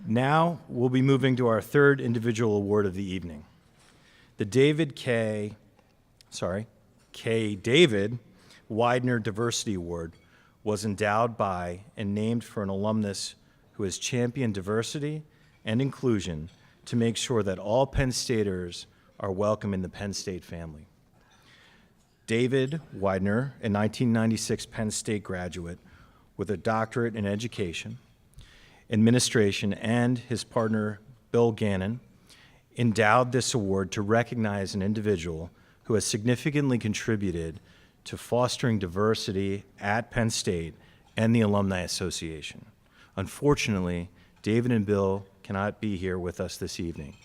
Now we'll be moving to our third individual award of the evening. The K. David Weidner Diversity Award was endowed by and named for an alumnus who has championed diversity and inclusion to make sure that all Penn Staters are welcome in the Penn State family. David Weidner, a 1996 Penn State graduate with a doctorate in education, administration, and his partner, Bill Gannon, endowed this award to recognize an individual who has significantly contributed to fostering diversity at Penn State and the Alumni Association. Unfortunately, David and Bill cannot be here with us this evening,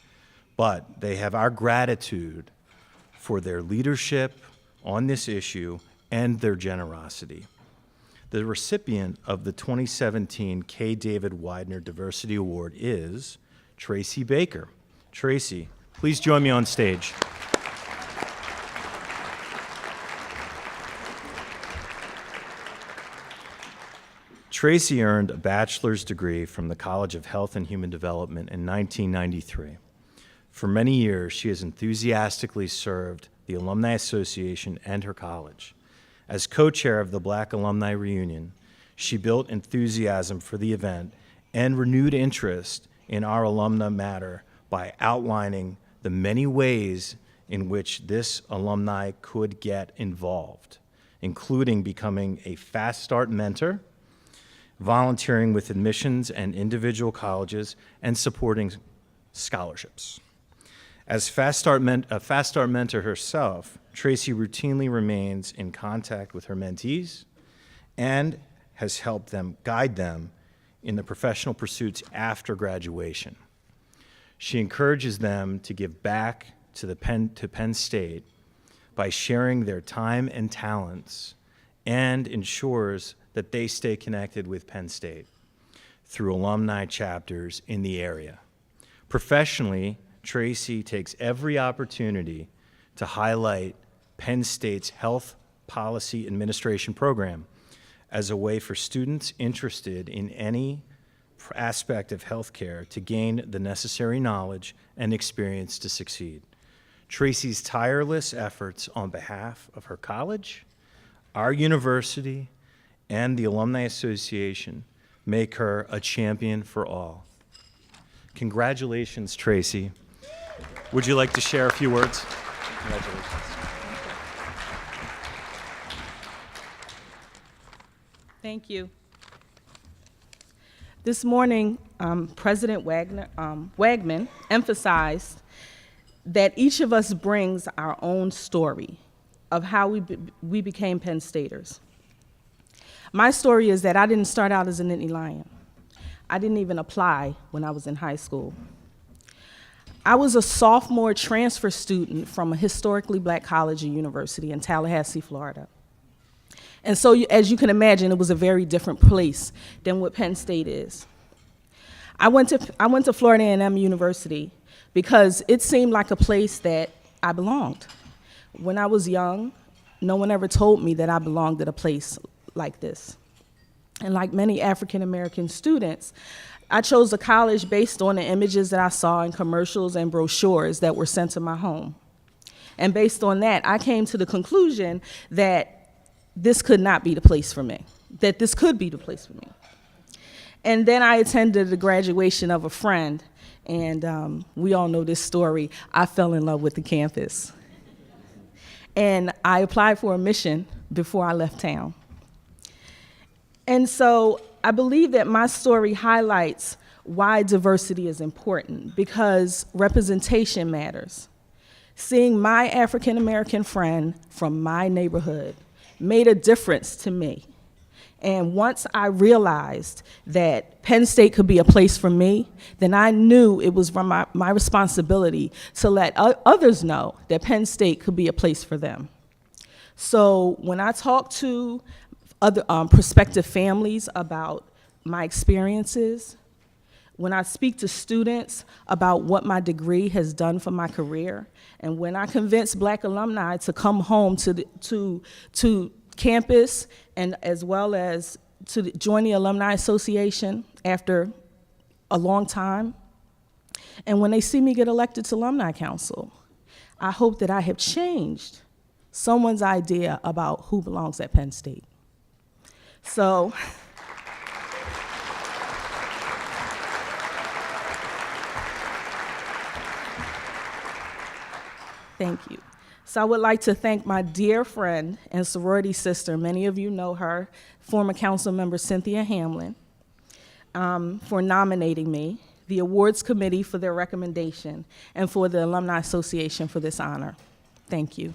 but they have our gratitude for their leadership on this issue and their generosity. The recipient of the 2017 K. David Weidner Diversity Award is Tracy Baker. Tracy, please join me on stage. Tracy earned a bachelor's degree from the College of Health and Human Development in 1993. For many years, she has enthusiastically served the Alumni Association and her college. As co-chair of the Black Alumni Reunion, she built enthusiasm for the event and renewed interest in our alumna matter by outlining the many ways in which this alumni could get involved, including becoming a Fast Start mentor, volunteering with admissions and individual colleges, and supporting scholarships. As a Fast Start mentor herself, Tracy routinely remains in contact with her mentees and has helped them guide them in the professional pursuits after graduation. She encourages them to give back to Penn State by sharing their time and talents, and ensures that they stay connected with Penn State through alumni chapters in the area. Professionally, Tracy takes every opportunity to highlight Penn State's Health Policy Administration program as a way for students interested in any aspect of healthcare to gain the necessary knowledge and experience to succeed. Tracy's tireless efforts on behalf of her college, our university, and the Alumni Association make her a champion for all. Congratulations, Tracy. Would you like to share a few words? Congratulations. Thank you. This morning, President Wagner emphasized that each of us brings our own story of how we became Penn Staters. My story is that I didn't start out as a Nittany Lion. I didn't even apply when I was in high school. I was a sophomore transfer student from a historically black college or university in Tallahassee, Florida. And so, as you can imagine, it was a very different place than what Penn State is. I went to Florida A&M University because it seemed like a place that I belonged. When I was young, no one ever told me that I belonged at a place like this. And like many African American students, I chose a college based on the images that I saw in commercials and brochures that were sent to my home. And based on that, I came to the conclusion that this could not be the place for me, that this could be the place for me. And then I attended the graduation of a friend, and we all know this story. I fell in love with the campus. And I applied for admission before I left town. And so I believe that my story highlights why diversity is important, because representation matters. Seeing my African American friend from my neighborhood made a difference to me. And once I realized that Penn State could be a place for me, then I knew it was my responsibility to let others know that Penn State could be a place for them. So when I talk to other prospective families about my experiences, when I speak to students about what my degree has done for my career, and when I convince Black alumni to come home to campus, and as well as to join the Alumni Association after a long time. And when they see me get elected to Alumni Council, I hope that I have changed someone's idea about who belongs at Penn State. So, thank you. So I would like to thank my dear friend and sorority sister, many of you know her, former council member Cynthia Hamlin, for nominating me, the awards committee for their recommendation, and for the Alumni Association for this honor. Thank you.